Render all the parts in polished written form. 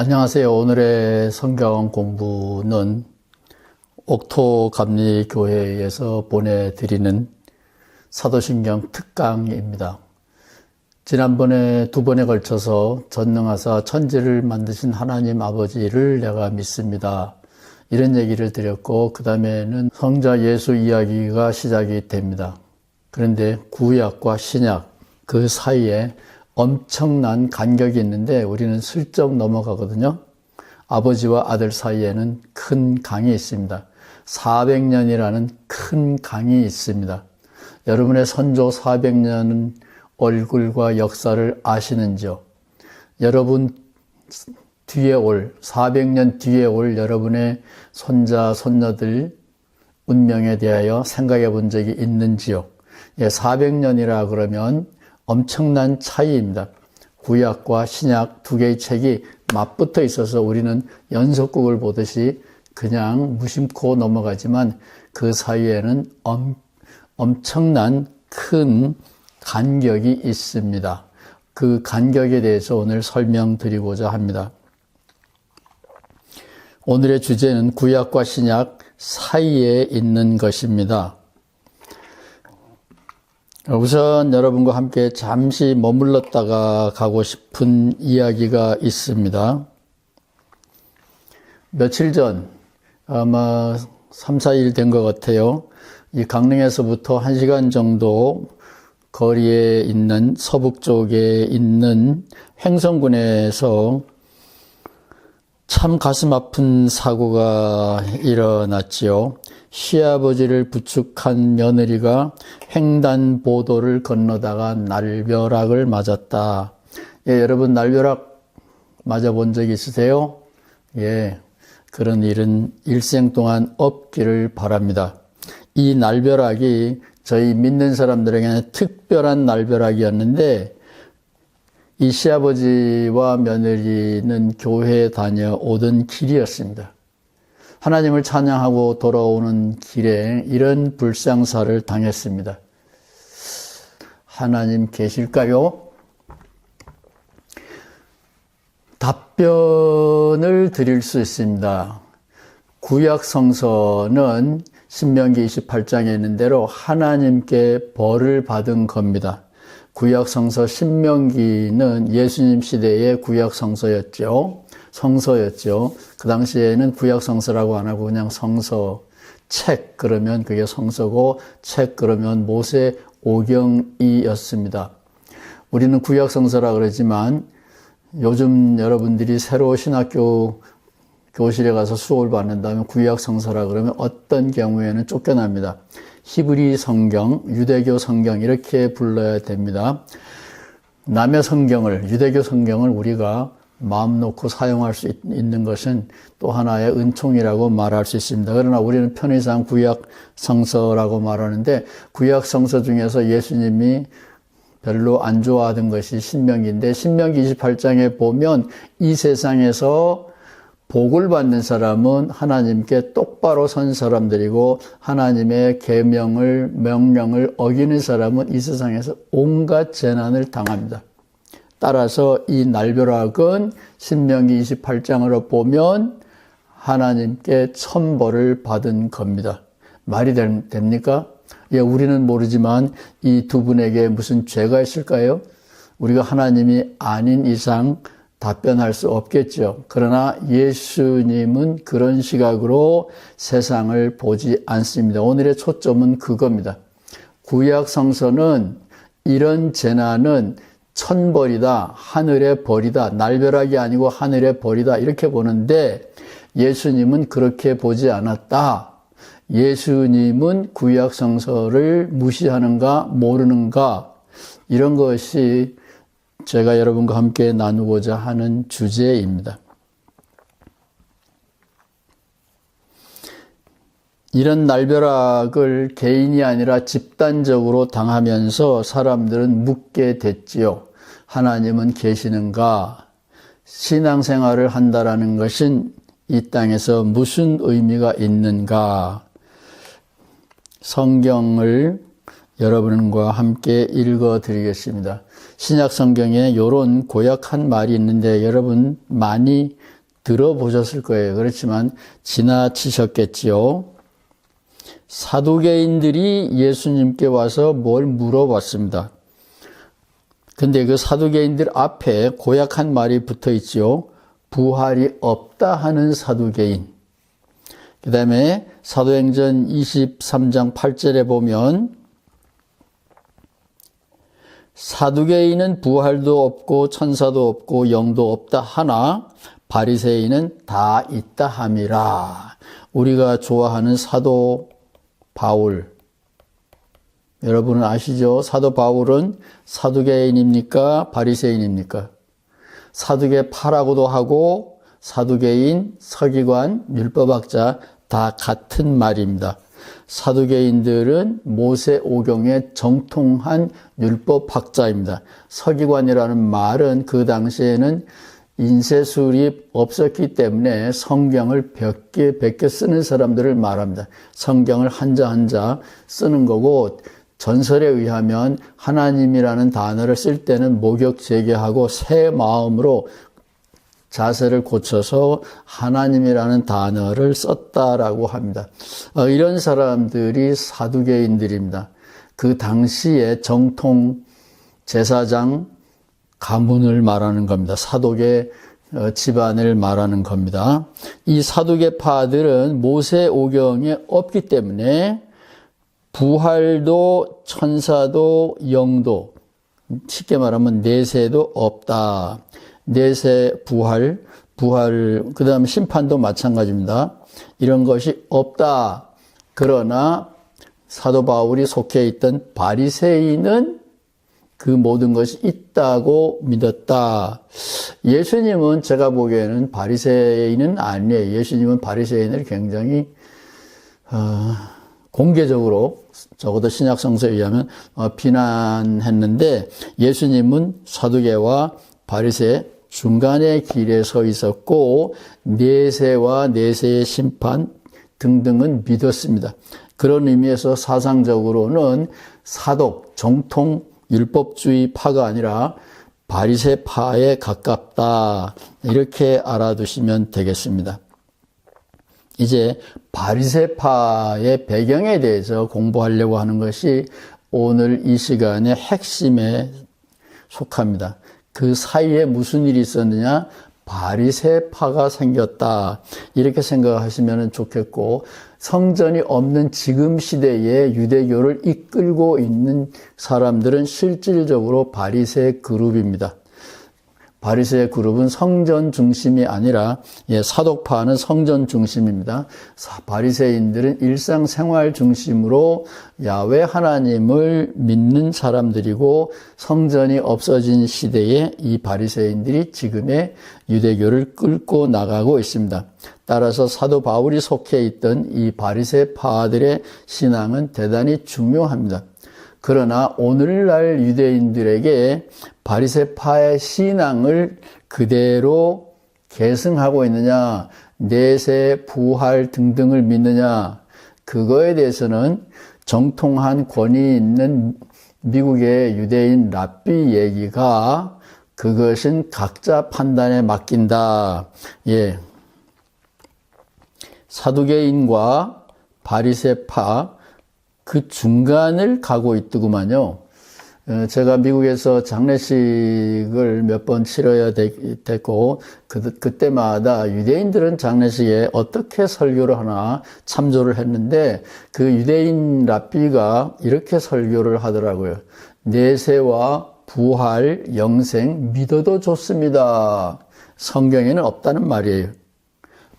안녕하세요. 오늘의 성경 공부는 옥토감리교회에서 보내드리는 사도신경 특강입니다. 지난번에 두 번에 걸쳐서 전능하사 천지를 만드신 하나님 아버지를 내가 믿습니다. 이런 얘기를 드렸고, 그 다음에는 성자 예수 이야기가 시작이 됩니다. 그런데 구약과 신약 그 사이에 엄청난 간격이 있는데 우리는 슬쩍 넘어가거든요. 아버지와 아들 사이에는 큰 강이 있습니다. 400년이라는 큰 강이 있습니다. 여러분의 선조 400년 얼굴과 역사를 아시는지요? 여러분 뒤에 올 400년 뒤에 올 여러분의 손자 손녀들 운명에 대하여 생각해 본 적이 있는지요? 400년이라 그러면 엄청난 차이입니다. 구약과 신약 두 개의 책이 맞붙어 있어서 우리는 연속극을 보듯이 그냥 무심코 넘어가지만 그 사이에는 엄청난 큰 간격이 있습니다. 그 간격에 대해서 오늘 설명드리고자 합니다. 오늘의 주제는 구약과 신약 사이에 있는 것입니다. 우선 여러분과 함께 잠시 머물렀다가 가고 싶은 이야기가 있습니다. 며칠 전 아마 3, 4일 된 것 같아요. 이 강릉에서부터 1시간 정도 거리에 있는 서북 쪽에 있는 횡성군에서 참 가슴 아픈 사고가 일어났지요. 시아버지를 부축한 며느리가 횡단보도를 건너다가 날벼락을 맞았다. 여러분 날벼락 맞아본 적 있으세요? 그런 일은 일생 동안 없기를 바랍니다. 이 날벼락이 저희 믿는 사람들에게는 특별한 날벼락이었는데 이 시아버지와 며느리는 교회에 다녀오던 길이었습니다. 하나님을 찬양하고 돌아오는 길에 이런 불상사를 당했습니다. 하나님 계실까요? 답변을 드릴 수 있습니다. 구약 성서는 신명기 28장에 있는 대로 하나님께 벌을 받은 겁니다. 구약 성서 신명기는 예수님 시대의 구약 성서였죠. 그 당시에는 구약 성서라고 안 하고 그냥 성서, 책 그러면 그게 성서고 책 그러면 모세 오경이었습니다. 우리는 구약 성서라 그러지만 요즘 여러분들이 새로 신학교 교실에 가서 수업을 받는다면 구약 성서라 그러면 어떤 경우에는 쫓겨납니다. 히브리 성경, 유대교 성경 이렇게 불러야 됩니다. 남의 성경을, 유대교 성경을 우리가 마음 놓고 사용할 수 있는 것은 또 하나의 은총이라고 말할 수 있습니다. 그러나 우리는 편의상 구약 성서라고 말하는데 구약 성서 중에서 예수님이 별로 안 좋아하던 것이 신명기인데 신명기 28장에 보면 이 세상에서 복을 받는 사람은 하나님께 똑바로 선 사람들이고 하나님의 계명을 명령을 어기는 사람은 이 세상에서 온갖 재난을 당합니다. 따라서 이 날벼락은 신명기 28장으로 보면 하나님께 천벌을 받은 겁니다. 말이 됩니까? 우리는 모르지만 이 두 분에게 무슨 죄가 있을까요? 우리가 하나님이 아닌 이상 답변할 수 없겠죠. 그러나 예수님은 그런 시각으로 세상을 보지 않습니다. 오늘의 초점은 그겁니다. 구약 성서는 이런 재난은 천벌이다, 하늘의 벌이다, 날벼락이 아니고 하늘의 벌이다 이렇게 보는데 예수님은 그렇게 보지 않았다. 예수님은 구약 성서를 무시하는가 모르는가 이런 것이 제가 여러분과 함께 나누고자 하는 주제입니다. 이런 날벼락을 개인이 아니라 집단적으로 당하면서 사람들은 묻게 됐지요. 하나님은 계시는가? 신앙생활을 한다라는 것은 이 땅에서 무슨 의미가 있는가? 성경을 여러분과 함께 읽어드리겠습니다. 신약 성경에 이런 고약한 말이 있는데 여러분 많이 들어보셨을 거예요. 그렇지만 지나치셨겠지요. 사두개인들이 예수님께 와서 뭘 물어봤습니다. 근데 그 사두개인들 앞에 고약한 말이 붙어 있지요. 부활이 없다 하는 사두개인. 그 다음에 사도행전 23장 8절에 보면 사두개인은 부활도 없고 천사도 없고 영도 없다 하나 바리새인은 다 있다 함이라. 우리가 좋아하는 사도 바울. 여러분은 아시죠? 사도 바울은 사두개인입니까? 바리새인입니까? 사두개파라고도 하고 사두개인, 서기관, 율법학자 다 같은 말입니다. 사두개인들은 모세오경에 정통한 율법학자입니다. 서기관이라는 말은 그 당시에는 인쇄술이 없었기 때문에 성경을 몇 개 쓰는 사람들을 말합니다. 성경을 한자 한자 쓰는 거고 전설에 의하면 하나님이라는 단어를 쓸 때는 목욕제계하고 새 마음으로 자세를 고쳐서 하나님이라는 단어를 썼다라고 합니다. 이런 사람들이 사두개인들입니다. 그 당시에 정통 제사장 가문을 말하는 겁니다. 사독의 집안을 말하는 겁니다. 이 사두개파들은 모세오경에 없기 때문에 부활도 천사도 영도 쉽게 말하면 내세도 없다. 내세 부활 그 다음에 심판도 마찬가지입니다. 이런 것이 없다. 그러나 사도 바울이 속해 있던 바리새인은 그 모든 것이 있다고 믿었다. 예수님은 제가 보기에는 바리새인은 아니에요. 예수님은 바리새인을 굉장히 공개적으로 적어도 신약 성서에 의하면 비난했는데 예수님은 사두개와 바리새 중간의 길에 서 있었고 내세와 내세의 심판 등등은 믿었습니다. 그런 의미에서 사상적으로는 사독, 정통 율법주의 파가 아니라 바리새파에 가깝다. 이렇게 알아두시면 되겠습니다. 이제 바리새파의 배경에 대해서 공부하려고 하는 것이 오늘 이 시간의 핵심에 속합니다. 그 사이에 무슨 일이 있었느냐? 바리새파가 생겼다. 이렇게 생각하시면 좋겠고 성전이 없는 지금 시대에 유대교를 이끌고 있는 사람들은 실질적으로 바리새 그룹입니다. 바리새 그룹은 성전 중심이 아니라 사독파는 성전 중심입니다. 바리새인들은 일상생활 중심으로 야훼 하나님을 믿는 사람들이고 성전이 없어진 시대에 이 바리새인들이 지금의 유대교를 끌고 나가고 있습니다. 따라서 사도 바울이 속해 있던 이 바리새파들의 신앙은 대단히 중요합니다. 그러나 오늘날 유대인들에게 바리새파의 신앙을 그대로 계승하고 있느냐, 내세, 부활 등등을 믿느냐, 그거에 대해서는 정통한 권위 있는 미국의 유대인 랍비 얘기가 그것은 각자 판단에 맡긴다. 사두개인과 바리새파 그 중간을 가고 있더구만요. 제가 미국에서 장례식을 몇 번 치러야 됐고 그때마다 유대인들은 장례식에 어떻게 설교를 하나 참조를 했는데 그 유대인 랍비가 이렇게 설교를 하더라고요. 내세와 부활, 영생 믿어도 좋습니다. 성경에는 없다는 말이에요.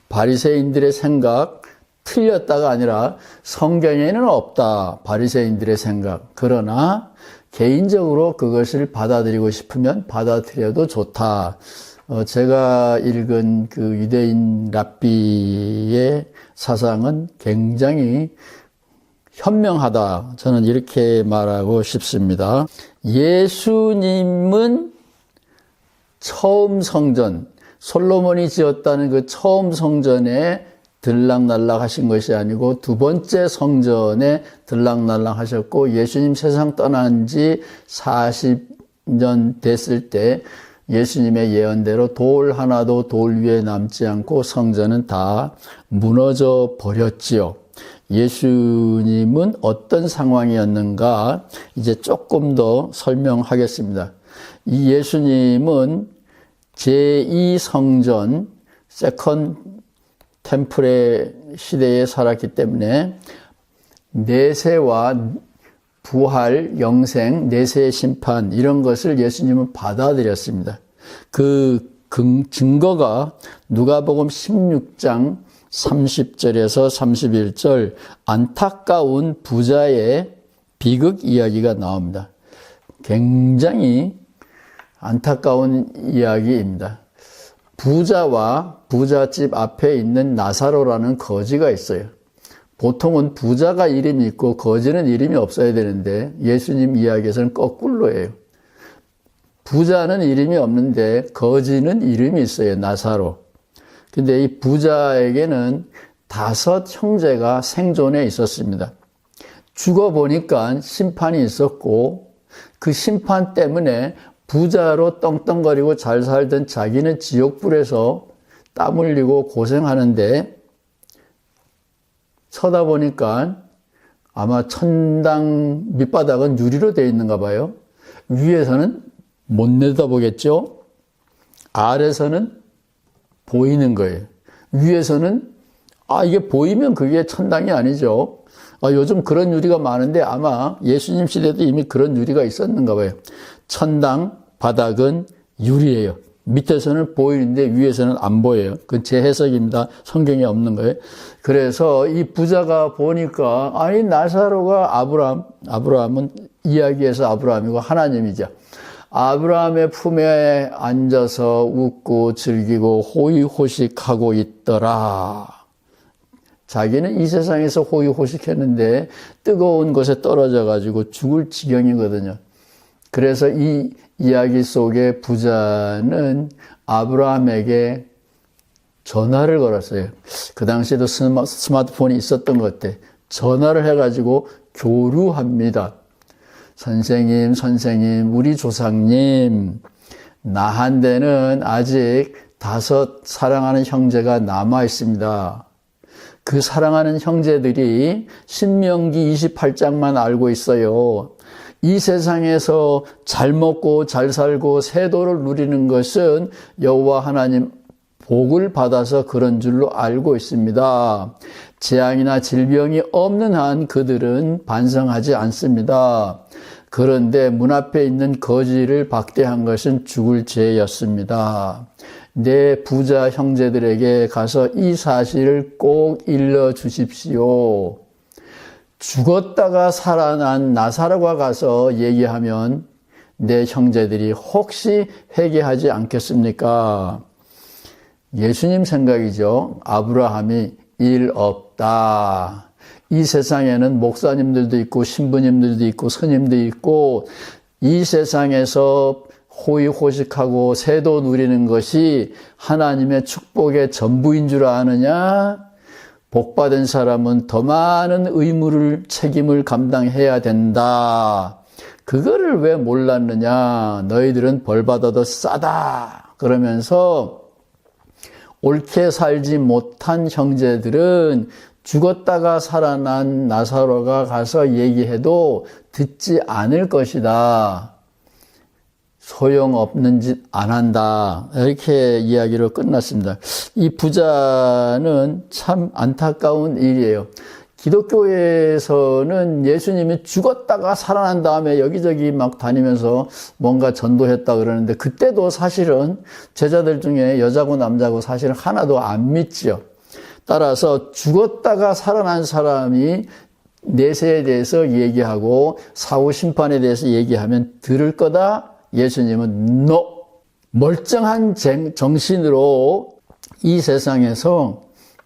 바리새인들의 생각 틀렸다가 아니라 성경에는 없다. 바리새인들의 생각. 그러나 개인적으로 그것을 받아들이고 싶으면 받아들여도 좋다. 제가 읽은 그 유대인 랍비의 사상은 굉장히 현명하다. 저는 이렇게 말하고 싶습니다. 예수님은 처음 성전, 솔로몬이 지었다는 그 처음 성전에 들락날락 하신 것이 아니고 두 번째 성전에 들락날락 하셨고 예수님 세상 떠난 지 40 2000년 됐을 때 예수님의 예언대로 돌 하나도 돌 위에 남지 않고 성전은 다 무너져 버렸지요. 예수님은 어떤 상황이었는가 이제 조금 더 설명하겠습니다. 이 예수님은 제2성전 세컨 템플의 시대에 살았기 때문에 내세와 부활, 영생, 내세의 심판 이런 것을 예수님은 받아들였습니다. 그 증거가 누가복음 16장 30절에서 31절 안타까운 부자의 비극 이야기가 나옵니다. 굉장히 안타까운 이야기입니다. 부자와 부잣집 앞에 있는 나사로라는 거지가 있어요. 보통은 부자가 이름이 있고 거지는 이름이 없어야 되는데 예수님 이야기에서는 거꾸로예요. 부자는 이름이 없는데 거지는 이름이 있어요. 나사로. 근데 이 부자에게는 5 형제가 생존해 있었습니다. 죽어보니까 심판이 있었고 그 심판 때문에 부자로 떵떵거리고 잘 살던 자기는 지옥불에서 땀 흘리고 고생하는데 쳐다보니까 아마 천당 밑바닥은 유리로 되어 있는가 봐요. 위에서는 못 내다보겠죠. 아래서는 보이는 거예요. 위에서는 이게 보이면 그게 천당이 아니죠. 요즘 그런 유리가 많은데 아마 예수님 시대도 이미 그런 유리가 있었는가 봐요. 천당 바닥은 유리예요. 밑에서는 보이는데 위에서는 안 보여요. 그건 제 해석입니다. 성경에 없는 거예요. 그래서 이 부자가 보니까 나사로가 아브라함은 이야기에서 아브라함이고 하나님이죠. 아브라함의 품에 앉아서 웃고 즐기고 호의호식하고 있더라. 자기는 이 세상에서 호의호식했는데 뜨거운 곳에 떨어져 가지고 죽을 지경이거든요. 그래서 이 이야기 속에 부자는 아브라함에게 전화를 걸었어요. 그 당시에도 스마트폰이 있었던 것 같아. 전화를 해가지고 교류합니다. 선생님, 우리 조상님, 나한테는 아직 5 사랑하는 형제가 남아 있습니다. 그 사랑하는 형제들이 신명기 28장만 알고 있어요. 이 세상에서 잘 먹고 잘 살고 세도를 누리는 것은 여호와 하나님 복을 받아서 그런 줄로 알고 있습니다. 재앙이나 질병이 없는 한 그들은 반성하지 않습니다. 그런데 문 앞에 있는 거지를 박대한 것은 죽을 죄였습니다. 내 부자 형제들에게 가서 이 사실을 꼭 일러 주십시오. 죽었다가 살아난 나사로가 가서 얘기하면 내 형제들이 혹시 회개하지 않겠습니까? 예수님 생각이죠. 아브라함이 일 없다. 이 세상에는 목사님들도 있고 신부님들도 있고 스님도 있고 이 세상에서 호의호식하고 세도 누리는 것이 하나님의 축복의 전부인 줄 아느냐? 복받은 사람은 더 많은 의무를, 책임을 감당해야 된다. 그거를 왜 몰랐느냐? 너희들은 벌받아도 싸다. 그러면서 옳게 살지 못한 형제들은 죽었다가 살아난 나사로가 가서 얘기해도 듣지 않을 것이다. 소용없는 짓 안 한다. 이렇게 이야기로 끝났습니다. 이 부자는 참 안타까운 일이에요. 기독교에서는 예수님이 죽었다가 살아난 다음에 여기저기 막 다니면서 뭔가 전도했다 그러는데 그때도 사실은 제자들 중에 여자고 남자고 사실 하나도 안 믿지요. 따라서 죽었다가 살아난 사람이 내세에 대해서 얘기하고 사후 심판에 대해서 얘기하면 들을 거다. 예수님은 no. 멀쩡한 정신으로 이 세상에서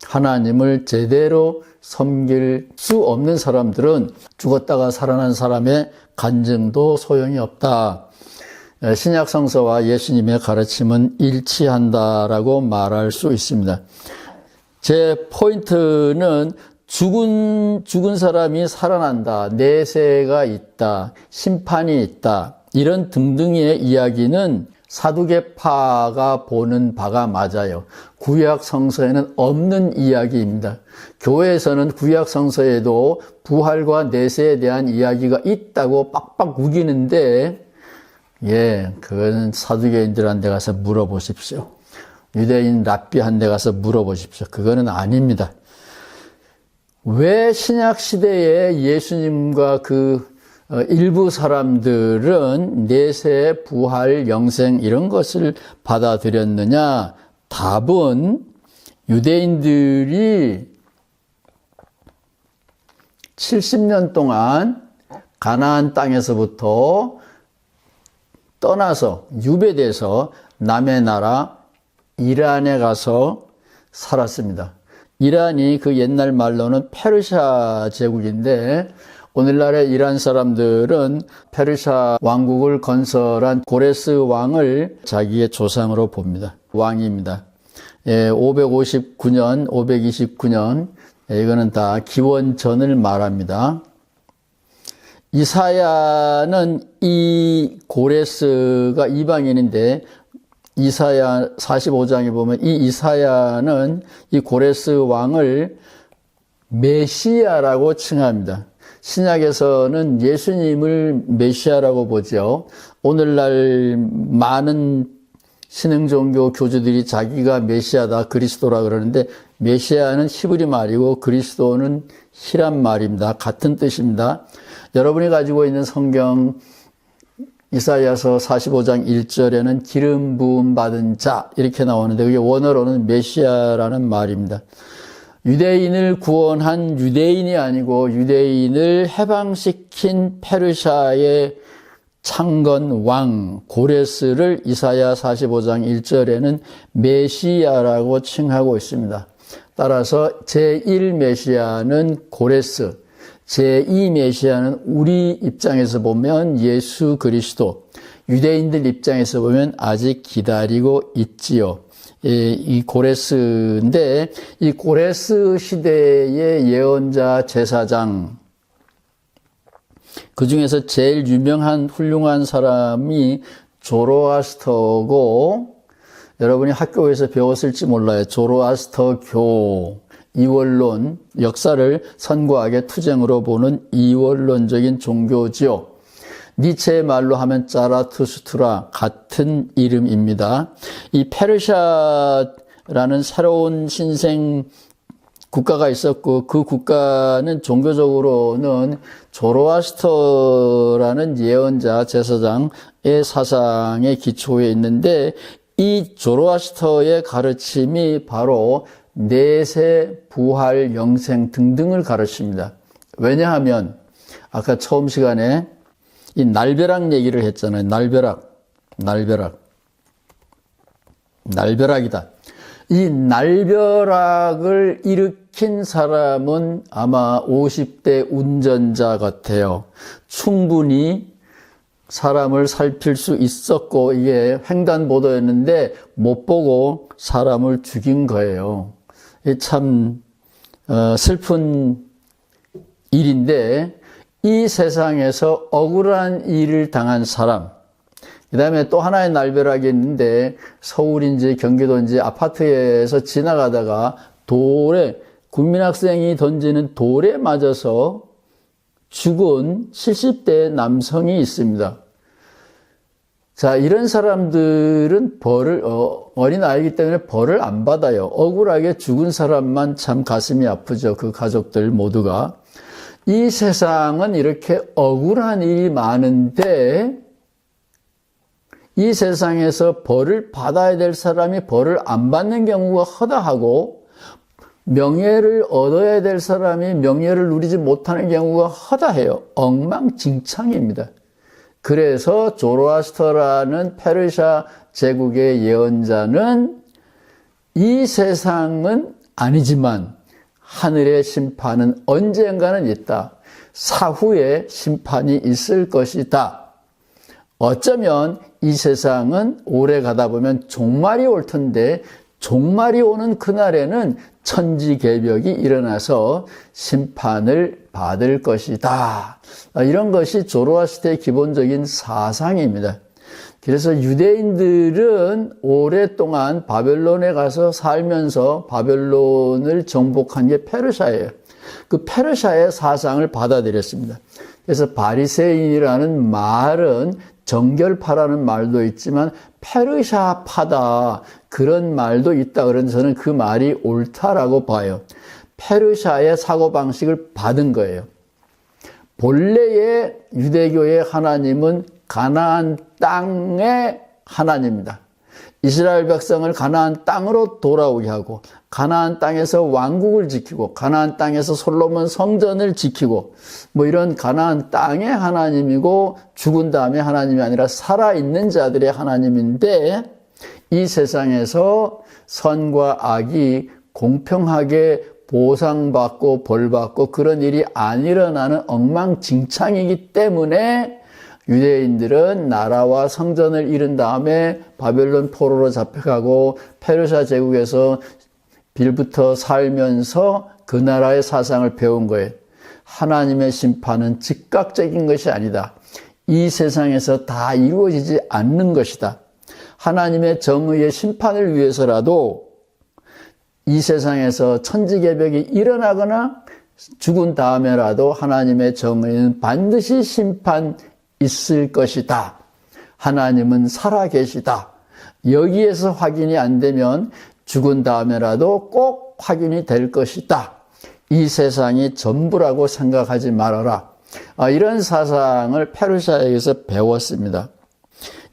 하나님을 제대로 섬길 수 없는 사람들은 죽었다가 살아난 사람의 간증도 소용이 없다. 신약 성서와 예수님의 가르침은 일치한다라고 말할 수 있습니다. 제 포인트는 죽은 사람이 살아난다. 내세가 있다. 심판이 있다. 이런 등등의 이야기는 사두개파가 보는 바가 맞아요. 구약 성서에는 없는 이야기입니다. 교회에서는 구약 성서에도 부활과 내세에 대한 이야기가 있다고 빡빡 우기는데, 그거는 사두개인들한테 가서 물어보십시오. 유대인 랍비한테 가서 물어보십시오. 그거는 아닙니다. 왜 신약 시대에 예수님과 일부 사람들은 내세, 부활, 영생 이런 것을 받아들였느냐? 답은 유대인들이 70년 동안 가나안 땅에서부터 떠나서 유배돼서 남의 나라 이란에 가서 살았습니다. 이란이 그 옛날 말로는 페르시아 제국인데 오늘날의 이란 사람들은 페르시아 왕국을 건설한 고레스 왕을 자기의 조상으로 봅니다. 왕입니다. 559년, 529년 이거는 다 기원전을 말합니다. 이사야는 이 고레스가 이방인인데 이사야 45장에 보면 이 이사야는 이 고레스 왕을 메시아라고 칭합니다. 신약에서는 예수님을 메시아라고 보죠. 오늘날 많은 신흥종교 교주들이 자기가 메시아다, 그리스도라 그러는데 메시아는 히브리 말이고 그리스도는 히란 말입니다. 같은 뜻입니다. 여러분이 가지고 있는 성경 이사야서 45장 1절에는 기름 부음 받은 자 이렇게 나오는데 그게 원어로는 메시아라는 말입니다. 유대인을 구원한 유대인이 아니고 유대인을 해방시킨 페르시아의 창건 왕 고레스를 이사야 45장 1절에는 메시아라고 칭하고 있습니다. 따라서 제1메시아는 고레스, 제2메시아는 우리 입장에서 보면 예수 그리스도, 유대인들 입장에서 보면 아직 기다리고 있지요. 이 고레스인데 이 고레스 시대의 예언자 제사장 그 중에서 제일 유명한 훌륭한 사람이 조로아스터고 여러분이 학교에서 배웠을지 몰라요. 조로아스터교 이원론 역사를 선과학의 투쟁으로 보는 이원론적인 종교지요. 니체의 말로 하면 자라투스트라 같은 이름입니다. 이 페르시아라는 새로운 신생 국가가 있었고 그 국가는 종교적으로는 조로아스터라는 예언자 제사장의 사상의 기초에 있는데 이 조로아스터의 가르침이 바로 내세, 부활, 영생 등등을 가르칩니다. 왜냐하면 아까 처음 시간에 이 날벼락 얘기를 했잖아요. 날벼락이다. 이 날벼락을 일으킨 사람은 아마 50대 운전자 같아요. 충분히 사람을 살필 수 있었고 이게 횡단보도였는데 못 보고 사람을 죽인 거예요. 참 슬픈 일인데 이 세상에서 억울한 일을 당한 사람, 그 다음에 또 하나의 날벼락이 있는데 서울인지 경기도인지 아파트에서 지나가다가 국민학생이 던지는 돌에 맞아서 죽은 70대 남성이 있습니다. 자, 이런 사람들은 어린아이이기 때문에 벌을 안 받아요. 억울하게 죽은 사람만 참 가슴이 아프죠. 그 가족들 모두가. 이 세상은 이렇게 억울한 일이 많은데 이 세상에서 벌을 받아야 될 사람이 벌을 안 받는 경우가 허다하고 명예를 얻어야 될 사람이 명예를 누리지 못하는 경우가 허다해요. 엉망진창입니다. 그래서 조로아스터라는 페르시아 제국의 예언자는 이 세상은 아니지만 하늘의 심판은 언젠가는 있다. 사후에 심판이 있을 것이다. 어쩌면 이 세상은 오래 가다 보면 종말이 올 텐데 종말이 오는 그날에는 천지개벽이 일어나서 심판을 받을 것이다. 이런 것이 조로아스터의 기본적인 사상입니다. 그래서 유대인들은 오랫동안 바벨론에 가서 살면서 바벨론을 정복한 게 페르시아예요. 그 페르시아의 사상을 받아들였습니다. 그래서 바리새인이라는 말은 정결파라는 말도 있지만 페르시아파다 그런 말도 있다. 그래서 저는 그 말이 옳다라고 봐요. 페르시아의 사고방식을 받은 거예요. 본래의 유대교의 하나님은 가나안 땅의 하나님입니다. 이스라엘 백성을 가나안 땅으로 돌아오게 하고 가나안 땅에서 왕국을 지키고 가나안 땅에서 솔로몬 성전을 지키고 뭐 이런 가나안 땅의 하나님이고 죽은 다음에 하나님이 아니라 살아있는 자들의 하나님인데 이 세상에서 선과 악이 공평하게 보상받고 벌받고 그런 일이 안 일어나는 엉망진창이기 때문에 유대인들은 나라와 성전을 잃은 다음에 바벨론 포로로 잡혀가고 페르시아 제국에서 빌부터 살면서 그 나라의 사상을 배운 거예요. 하나님의 심판은 즉각적인 것이 아니다. 이 세상에서 다 이루어지지 않는 것이다. 하나님의 정의의 심판을 위해서라도 이 세상에서 천지개벽이 일어나거나 죽은 다음에라도 하나님의 정의는 반드시 심판 있을 것이다. 하나님은 살아계시다. 여기에서 확인이 안 되면 죽은 다음에라도 꼭 확인이 될 것이다. 이 세상이 전부라고 생각하지 말아라. 이런 사상을 페르시아에서 배웠습니다.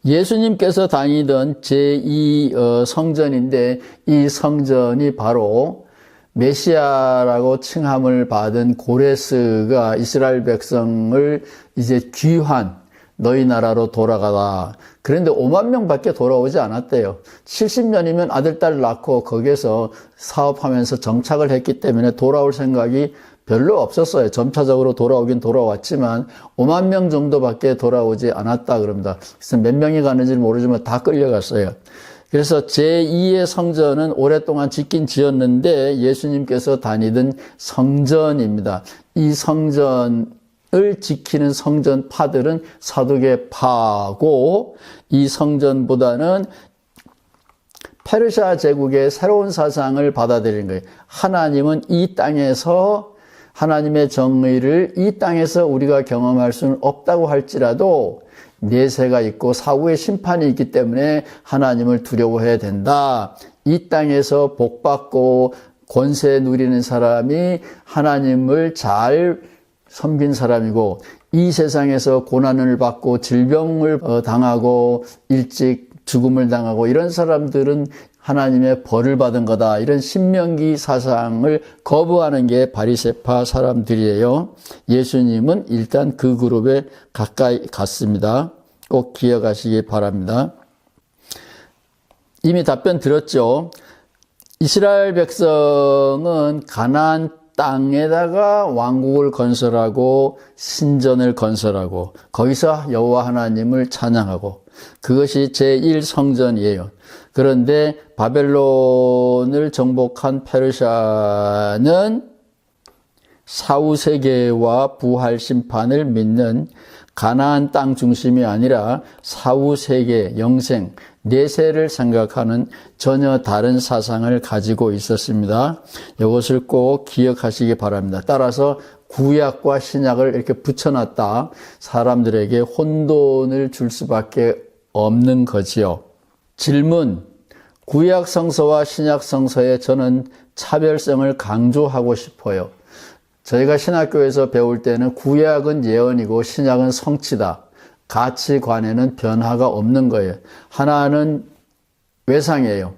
예수님께서 다니던 제2 성전인데 이 성전이 바로 메시아라고 칭함을 받은 고레스가 이스라엘 백성을 이제 귀환 너희 나라로 돌아가라. 그런데 5만 명밖에 돌아오지 않았대요. 70년이면 아들, 딸 낳고 거기에서 사업하면서 정착을 했기 때문에 돌아올 생각이 별로 없었어요. 점차적으로 돌아오긴 돌아왔지만 5만 명 정도밖에 돌아오지 않았다 그럽니다. 그래서 몇 명이 가는지 모르지만 다 끌려갔어요. 그래서 제2의 성전은 오랫동안 짓긴 지었는데 예수님께서 다니던 성전입니다. 이 성전을 지키는 성전파들은 사두개파고 이 성전보다는 페르시아 제국의 새로운 사상을 받아들인 거예요. 하나님은 이 땅에서 하나님의 정의를 이 땅에서 우리가 경험할 수는 없다고 할지라도 내세가 있고 사후의 심판이 있기 때문에 하나님을 두려워해야 된다. 이 땅에서 복받고 권세 누리는 사람이 하나님을 잘 섬긴 사람이고 이 세상에서 고난을 받고 질병을 당하고 일찍 죽음을 당하고 이런 사람들은 하나님의 벌을 받은 거다. 이런 신명기 사상을 거부하는 게 바리새파 사람들이에요. 예수님은 일단 그 그룹에 가까이 갔습니다. 꼭 기억하시기 바랍니다. 이미 답변 들었죠. 이스라엘 백성은 가나안 땅에다가 왕국을 건설하고 신전을 건설하고 거기서 여호와 하나님을 찬양하고 그것이 제1성전이에요. 그런데 바벨론을 정복한 페르시아는 사후세계와 부활 심판을 믿는 가나안 땅 중심이 아니라 사후세계, 영생, 내세를 생각하는 전혀 다른 사상을 가지고 있었습니다. 이것을 꼭 기억하시기 바랍니다. 따라서 구약과 신약을 이렇게 붙여놨다 사람들에게 혼돈을 줄 수밖에 없는 거지요. 질문, 구약 성서와 신약 성서에 저는 차별성을 강조하고 싶어요. 저희가 신학교에서 배울 때는 구약은 예언이고 신약은 성취다. 가치관에는 변화가 없는 거예요. 하나는 외상이에요.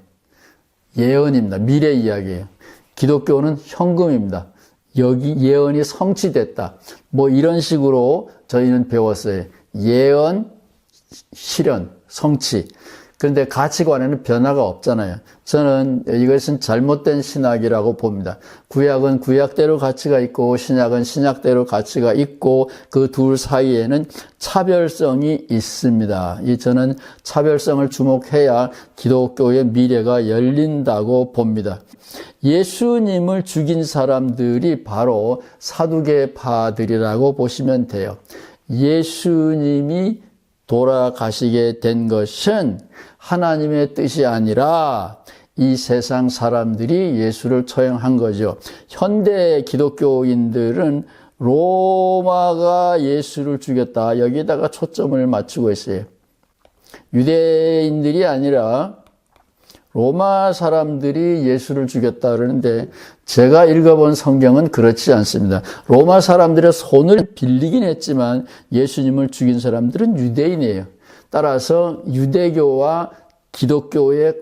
예언입니다. 미래 이야기예요. 기독교는 현금입니다. 여기 예언이 성취됐다. 뭐 이런 식으로 저희는 배웠어요. 예언, 실현, 성취. 그런데 가치관에는 변화가 없잖아요. 저는 이것은 잘못된 신학이라고 봅니다. 구약은 구약대로 가치가 있고 신약은 신약대로 가치가 있고 그 둘 사이에는 차별성이 있습니다. 저는 차별성을 주목해야 기독교의 미래가 열린다고 봅니다. 예수님을 죽인 사람들이 바로 사두개파들이라고 보시면 돼요. 예수님이 돌아가시게 된 것은 하나님의 뜻이 아니라 이 세상 사람들이 예수를 처형한 거죠. 현대 기독교인들은 로마가 예수를 죽였다. 여기다가 초점을 맞추고 있어요. 유대인들이 아니라 로마 사람들이 예수를 죽였다 그러는데 제가 읽어본 성경은 그렇지 않습니다. 로마 사람들의 손을 빌리긴 했지만 예수님을 죽인 사람들은 유대인이에요. 따라서 유대교와 기독교의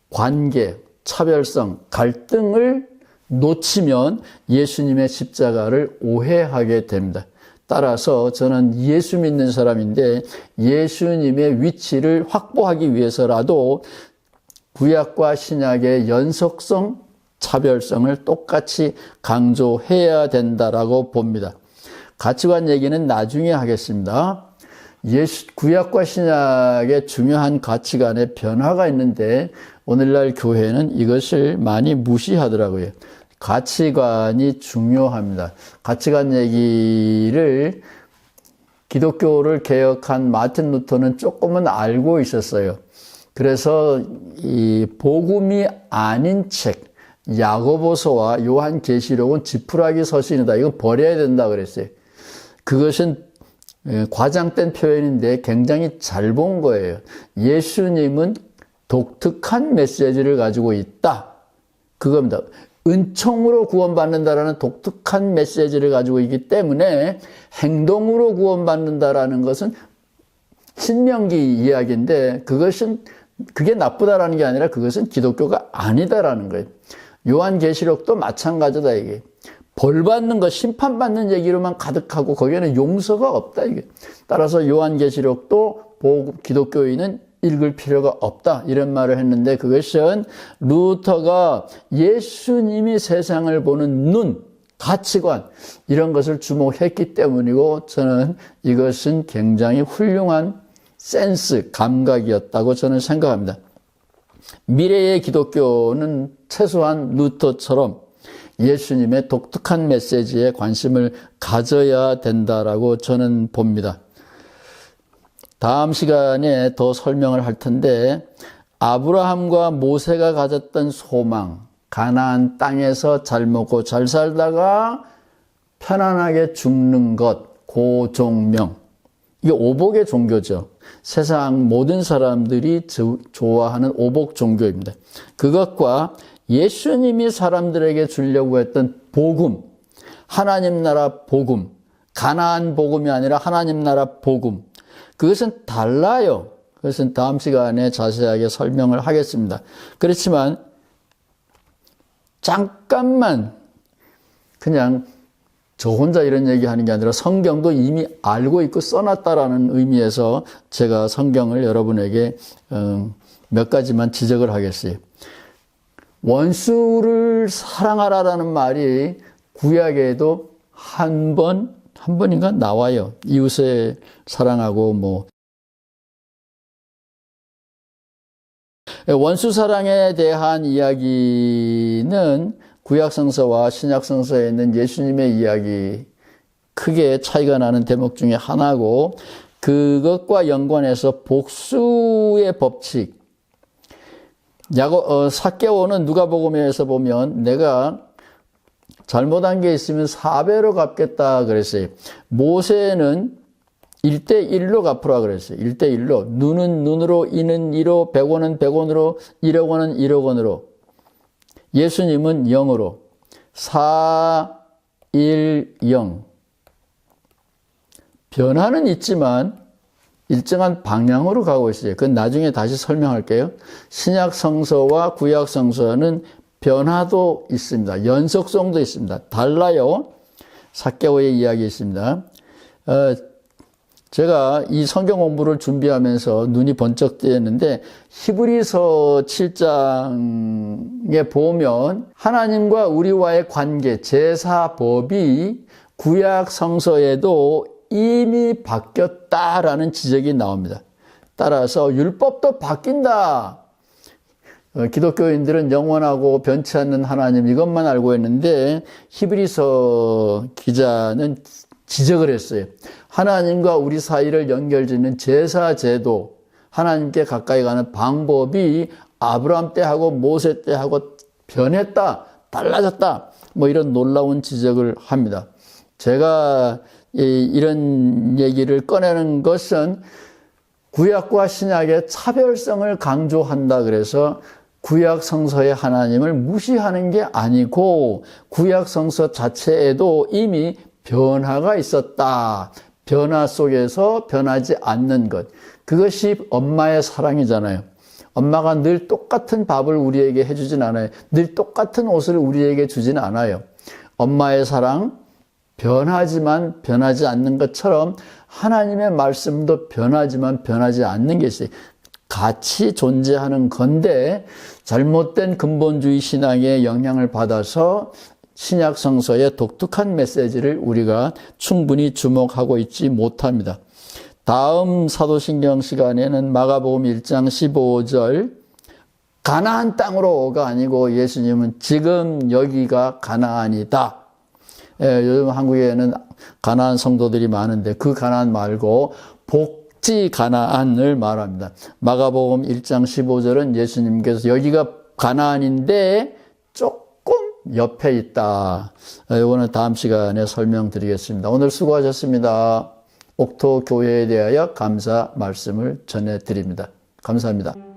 관계, 차별성, 갈등을 놓치면 예수님의 십자가를 오해하게 됩니다. 따라서 저는 예수 믿는 사람인데 예수님의 위치를 확보하기 위해서라도 구약과 신약의 연속성, 차별성을 똑같이 강조해야 된다라고 봅니다. 가치관 얘기는 나중에 하겠습니다. 구약과 신약의 중요한 가치관의 변화가 있는데 오늘날 교회는 이것을 많이 무시하더라고요. 가치관이 중요합니다. 가치관 얘기를 기독교를 개혁한 마틴 루터는 조금은 알고 있었어요. 그래서 이 복음이 아닌 책, 야고보서와 요한계시록은 지푸라기 서신이다. 이거 버려야 된다 그랬어요. 그것은 과장된 표현인데 굉장히 잘 본 거예요. 예수님은 독특한 메시지를 가지고 있다. 그겁니다. 은총으로 구원받는다라는 독특한 메시지를 가지고 있기 때문에 행동으로 구원받는다라는 것은 신명기 이야기인데 그게 나쁘다라는 게 아니라 그것은 기독교가 아니다라는 거예요. 요한계시록도 마찬가지다 이게. 벌 받는 것, 심판받는 얘기로만 가득하고 거기에는 용서가 없다 이게. 따라서 요한계시록도 기독교인은 읽을 필요가 없다 이런 말을 했는데 그것은 루터가 예수님이 세상을 보는 눈, 가치관 이런 것을 주목했기 때문이고 저는 이것은 굉장히 훌륭한 센스, 감각이었다고 저는 생각합니다. 미래의 기독교는 최소한 루터처럼 예수님의 독특한 메시지에 관심을 가져야 된다라고 저는 봅니다. 다음 시간에 더 설명을 할 텐데 아브라함과 모세가 가졌던 소망, 가나안 땅에서 잘 먹고 잘 살다가 편안하게 죽는 것, 고종명. 이게 오복의 종교죠. 세상 모든 사람들이 좋아하는 오복 종교입니다. 그것과 예수님이 사람들에게 주려고 했던 복음, 하나님 나라 복음, 가나안 복음이 아니라 하나님 나라 복음, 그것은 달라요. 그것은 다음 시간에 자세하게 설명을 하겠습니다. 그렇지만 잠깐만 그냥 저 혼자 이런 얘기하는 게 아니라 성경도 이미 알고 있고 써놨다라는 의미에서 제가 성경을 여러분에게 몇 가지만 지적을 하겠어요. 원수를 사랑하라라는 말이 구약에도 한 번인가 나와요. 이웃을 사랑하고 원수 사랑에 대한 이야기는 구약성서와 신약성서에 있는 예수님의 이야기 크게 차이가 나는 대목 중에 하나고 그것과 연관해서 복수의 법칙 삭개오는 누가복음에서 보면 내가 잘못한 게 있으면 4배로 갚겠다 그랬어요. 모세는 1대1로 갚으라 그랬어요. 1대1로. 눈은 눈으로, 이는 이로, 100원은 100원으로, 1억 원은 1억 원으로. 예수님은 0으로. 4, 1, 0. 변화는 있지만 일정한 방향으로 가고 있어요. 그건 나중에 다시 설명할게요. 신약 성서와 구약 성서는 변화도 있습니다. 연속성도 있습니다. 달라요. 삭개오의 이야기 있습니다. 제가 이 성경 공부를 준비하면서 눈이 번쩍 뜨였는데 히브리서 7장에 보면 하나님과 우리와의 관계, 제사법이 구약 성서에도 이미 바뀌었다라는 지적이 나옵니다. 따라서 율법도 바뀐다. 기독교인들은 영원하고 변치 않는 하나님 이것만 알고 있는데 히브리서 기자는 지적을 했어요. 하나님과 우리 사이를 연결짓는 제사 제도, 하나님께 가까이 가는 방법이 아브라함 때하고 모세 때하고 변했다, 달라졌다, 뭐 이런 놀라운 지적을 합니다. 제가 이런 얘기를 꺼내는 것은 구약과 신약의 차별성을 강조한다 그래서 구약 성서의 하나님을 무시하는 게 아니고 구약 성서 자체에도 이미 변화가 있었다. 변화 속에서 변하지 않는 것. 그것이 엄마의 사랑이잖아요. 엄마가 늘 똑같은 밥을 우리에게 해주진 않아요. 늘 똑같은 옷을 우리에게 주진 않아요. 엄마의 사랑, 변하지만 변하지 않는 것처럼 하나님의 말씀도 변하지만 변하지 않는 게 있어요. 같이 존재하는 건데 잘못된 근본주의 신앙의 영향을 받아서 신약 성서의 독특한 메시지를 우리가 충분히 주목하고 있지 못합니다. 다음 사도신경 시간에는 마가복음 1장 15절 가나안 땅으로가 아니고 예수님은 지금 여기가 가나안이다. 요즘 한국에는 가나안 성도들이 많은데 그 가나안 말고 복지 가나안을 말합니다. 마가복음 1장 15절은 예수님께서 여기가 가나안인데 조금 옆에 있다. 이거는 다음 시간에 설명드리겠습니다. 오늘 수고하셨습니다. 옥토 교회에 대하여 감사 말씀을 전해드립니다. 감사합니다.